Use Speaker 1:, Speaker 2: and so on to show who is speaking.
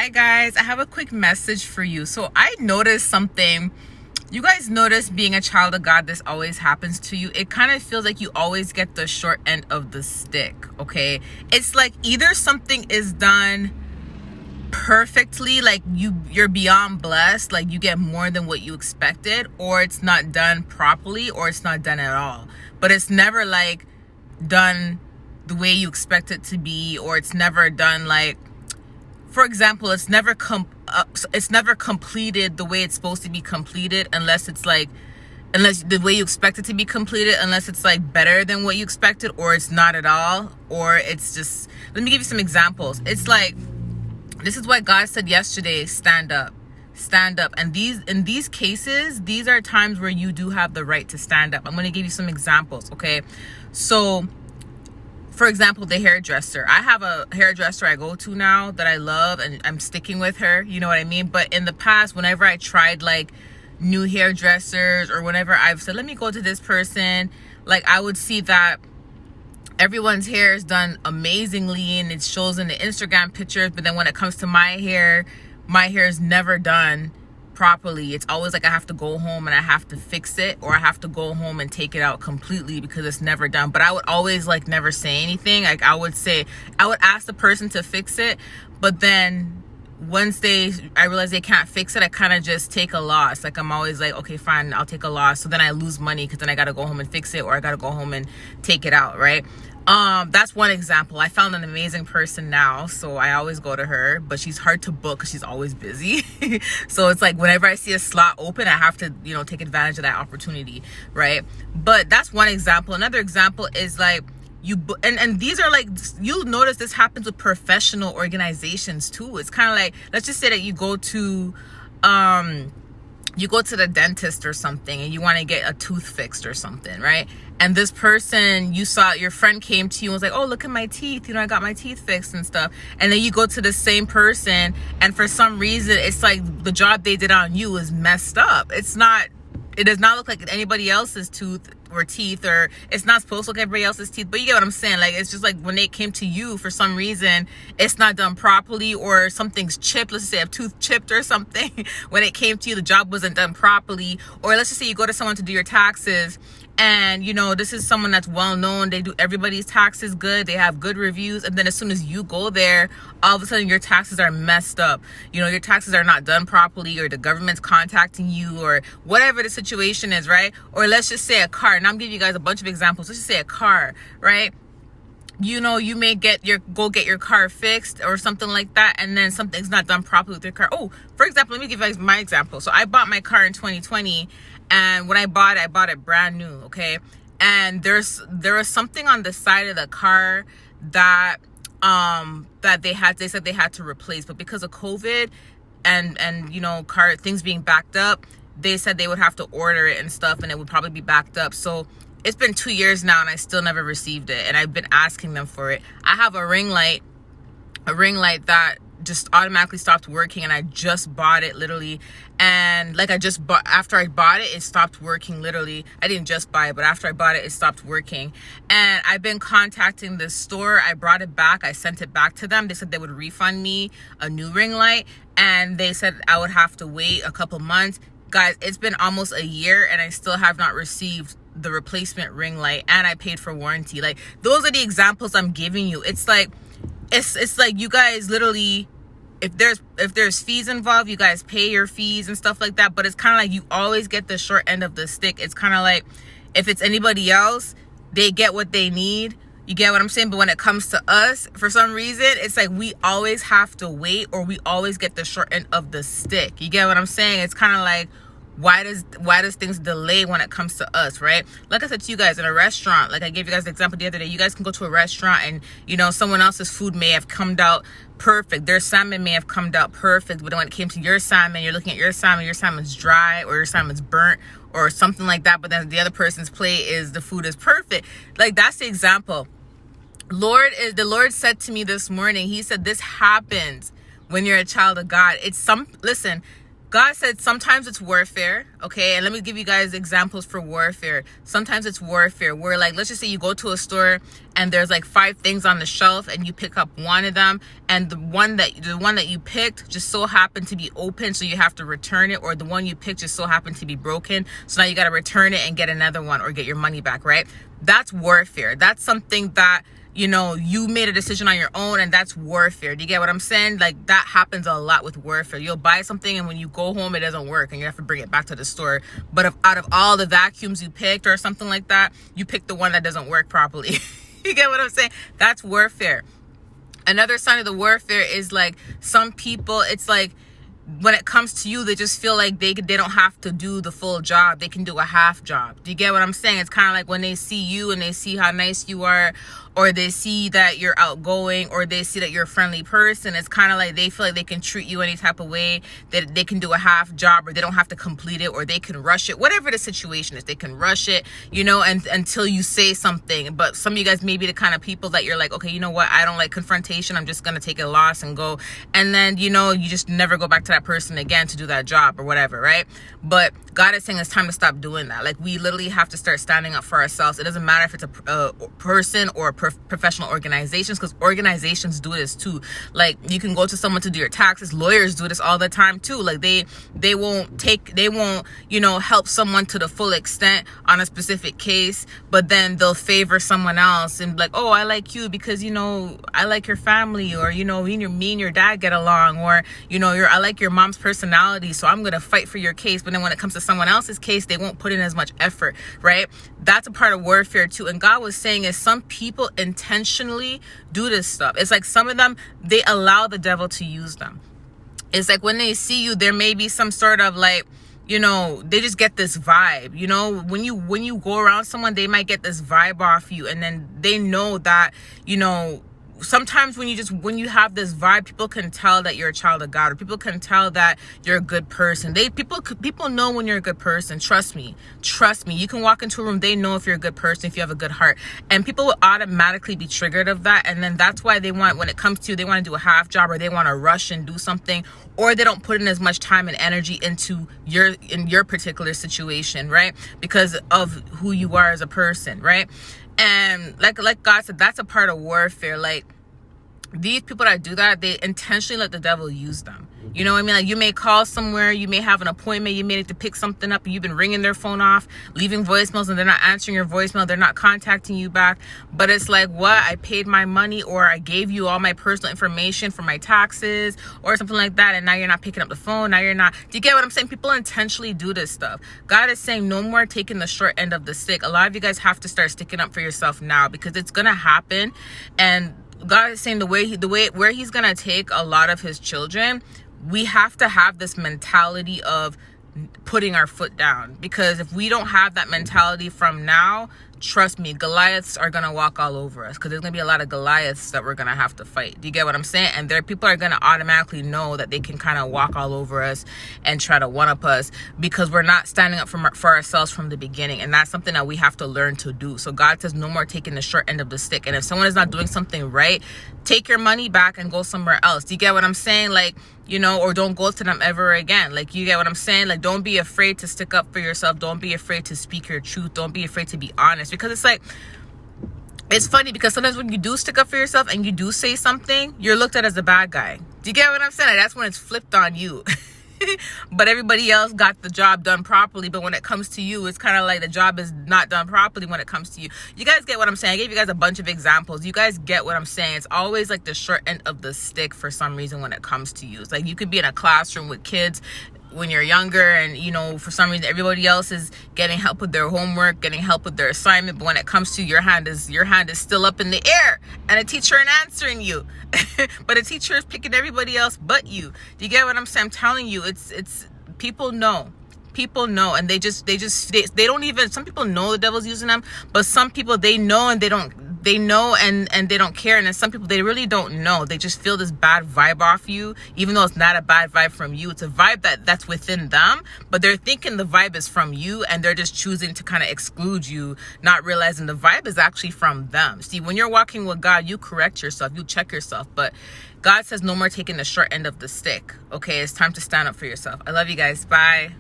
Speaker 1: Hi guys, I have a quick message for you. So I noticed something. You guys notice being a child of God, this always happens to you. It kind of feels like you always get the short end of the stick, okay? It's like either something is done perfectly, like you're beyond blessed, like you get more than what you expected, or it's not done properly, or it's not done at all. But it's never like done the way you expect it to be, or it's never done like, for example, it's never completed the way it's supposed to be completed, unless the way you expect it to be completed, unless it's like better than what you expected, or it's not at all, or it's just, let me give you some examples. It's like, this is what God said yesterday: stand up. And in these cases, these are times where you do have the right to stand up. I'm going to give you some examples, okay? So for example, the hairdresser. I have a hairdresser I go to now that I love, and I'm sticking with her, you know what I mean? But in the past, whenever I tried like new hairdressers, or whenever I've said, let me go to this person, like I would see that everyone's hair is done amazingly and it shows in the Instagram pictures, but then when it comes to my hair is never done properly. It's always like I have to go home and I have to fix it, or I have to go home and take it out completely because it's never done. But I would always like never say anything. Like I would ask the person to fix it, but then once I realize they can't fix it, I kind of just take a loss. Like I'm always like, okay, fine, I'll take a loss. So then I lose money because then I got to go home and fix it, or I got to go home and take it out, right? That's one example. I found an amazing person now, so I always go to her, but she's hard to book because she's always busy. So it's like whenever I see a slot open, I have to, take advantage of that opportunity, right? But that's one example. Another example is like and these are like, you'll notice this happens with professional organizations too. It's kind of like, let's just say that you go to the dentist or something, and you want to get a tooth fixed or something, right? And this person, your friend came to you and was like, oh, look at my teeth, I got my teeth fixed and stuff. And then you go to the same person, and for some reason, it's like the job they did on you is messed up. It does not look like anybody else's tooth or teeth, or it's not supposed to look like everybody else's teeth, but you get what I'm saying. Like, it's just like when they came to you, for some reason it's not done properly, or something's chipped. Let's just say a tooth chipped or something. When it came to you, the job wasn't done properly. Or let's just say you go to someone to do your taxes, and this is someone that's well known, they do everybody's taxes good, they have good reviews, and then as soon as you go there, all of a sudden your taxes are messed up. Your taxes are not done properly, or the government's contacting you, or whatever the situation is, right? Or let's just say a car, and I'm giving you guys a bunch of examples. Let's just say a car, right? You may get your car fixed or something like that, and then something's not done properly with your car. Oh, for example, let me give you guys my example. So I bought my car in 2020, and when I bought it brand new, okay? And there was something on the side of the car that they said they had to replace, but because of COVID and car things being backed up, they said they would have to order it and stuff, and it would probably be backed up. So it's been 2 years now, and I still never received it, and I've been asking them for it. I have a ring light that just automatically stopped working, and I just bought it literally, and like after I bought it stopped working. Literally, I didn't just buy it, but after I bought it stopped working. And I've been contacting the store. I brought it back, I sent it back to them. They said they would refund me a new ring light, and they said I would have to wait a couple months. Guys, it's been almost a year, and I still have not received the replacement ring light, and I paid for warranty. Like, those are the examples I'm giving you. It's like you guys literally, if there's fees involved, you guys pay your fees and stuff like that, but it's kind of like you always get the short end of the stick. It's kind of like, if it's anybody else, they get what they need. You get what I'm saying? But when it comes to us, for some reason, it's like we always have to wait, or we always get the short end of the stick. You get what I'm saying? It's kind of like, why does things delay when it comes to us, right? Like I said to you guys, in a restaurant, like I gave you guys the example the other day, you guys can go to a restaurant, and someone else's food may have come out perfect, their salmon may have come out perfect, but when it came to your salmon, you're looking at your salmon's dry, or your salmon's burnt, or something like that. But then the other person's plate the food is perfect. Like, that's the example. The Lord said to me this morning, he said, this happens when you're a child of God. Listen, God said sometimes it's warfare, okay? And let me give you guys examples for warfare. Sometimes it's warfare where, like, let's just say you go to a store and there's like 5 things on the shelf and you pick up one of them, and the one that you picked just so happened to be open, so you have to return it, or the one you picked just so happened to be broken, so now you got to return it and get another one or get your money back, right? That's warfare. That's something that, you know, you made a decision on your own, and that's warfare. Do you get what I'm saying? Like, that happens a lot with warfare. You'll buy something and when you go home it doesn't work and you have to bring it back to the store, but if out of all the vacuums you picked or something like that, you picked the one that doesn't work properly. You get what I'm saying? That's warfare. Another sign of the warfare is, like, some people, it's like when it comes to you, they just feel like they don't have to do the full job. They can do a half job. Do you get what I'm saying? It's kind of like when they see you and they see how nice you are, or they see that you're outgoing, or they see that you're a friendly person. It's kind of like they feel like they can treat you any type of way, that they can do a half job, or they don't have to complete it, or they can rush it. Whatever the situation is, they can rush it, you know, and until you say something. But some of you guys may be the kind of people that you're like, okay, you know what? I don't like confrontation. I'm just going to take a loss and go. And then, you know, you just never go back to that person again to do that job or whatever, right? But God is saying it's time to stop doing that. Like, we literally have to start standing up for ourselves. It doesn't matter if it's a person or a professional organizations, because organizations do this too. Like, you can go to someone to do your taxes. Lawyers do this all the time too. Like, they won't you know, help someone to the full extent on a specific case, but then they'll favor someone else and be like, oh, I like you because, you know, I like your family, or, you know, me and your dad get along, or, you know, I like your mom's personality, so I'm gonna fight for your case. But then when it comes to someone else's case, they won't put in as much effort, right? That's a part of warfare too. And God was saying is some people intentionally do this stuff. It's like some of them, they allow the devil to use them. It's like when they see you, there may be some sort of, like, you know, they just get this vibe, you know, when you go around someone, they might get this vibe off you, and then they know that, you know, sometimes when you have this vibe, people can tell that you're a child of God, or people can tell that you're a good person. People know when you're a good person. Trust me. You can walk into a room, they know if you're a good person, if you have a good heart, and people will automatically be triggered of that. And then that's why they want, when it comes to you, they want to do a half job, or they want to rush and do something, or they don't put in as much time and energy into your particular situation, right? Because of who you are as a person, right? And like God said, that's a part of warfare. Like, these people that do that, they intentionally let the devil use them. You know what I mean? Like, you may call somewhere, you may have an appointment, you may need to pick something up, and you've been ringing their phone off, leaving voicemails, and they're not answering your voicemail, they're not contacting you back. But it's like, what? I paid my money, or I gave you all my personal information for my taxes, or something like that, and now you're not picking up the phone, now you're not. Do you get what I'm saying? People intentionally do this stuff. God is saying no more taking the short end of the stick. A lot of you guys have to start sticking up for yourself now, because it's gonna happen. And God is saying where he's gonna take a lot of his children, we have to have this mentality of putting our foot down. Because if we don't have that mentality from now, trust me, Goliaths are going to walk all over us, because there's going to be a lot of Goliaths that we're going to have to fight. Do you get what I'm saying? And people are going to automatically know that they can kind of walk all over us and try to one-up us, because we're not standing up for ourselves from the beginning. And that's something that we have to learn to do. So God says no more taking the short end of the stick. And if someone is not doing something right, take your money back and go somewhere else. Do you get what I'm saying? Like, you know, or don't go to them ever again. Like, you get what I'm saying? Like, don't be afraid to stick up for yourself. Don't be afraid to speak your truth. Don't be afraid to be honest. Because it's like, it's funny, because sometimes when you do stick up for yourself and you do say something, you're looked at as a bad guy. Do you get what I'm saying? Like, that's when it's flipped on you. But everybody else got the job done properly. But when it comes to you, it's kind of like the job is not done properly when it comes to you. You guys get what I'm saying? I gave you guys a bunch of examples. You guys get what I'm saying? It's always like the short end of the stick for some reason when it comes to you. It's like you could be in a classroom with kids when you're younger, and, you know, for some reason everybody else is getting help with their homework, getting help with their assignment, but when it comes to your hand is still up in the air, and a teacher ain't answering you. But a teacher is picking everybody else but you. Do you get what I'm saying? I'm telling you, it's people know, and they don't even, some people know the devil's using them, but some people, they know and they don't they know and they don't care. And then some people, they really don't know. They just feel this bad vibe off you, even though it's not a bad vibe from you. It's a vibe that's within them, but they're thinking the vibe is from you, and they're just choosing to kind of exclude you, not realizing the vibe is actually from them. See, when you're walking with God, you correct yourself, you check yourself, but God says no more taking the short end of the stick. Okay, it's time to stand up for yourself. I love you guys. Bye.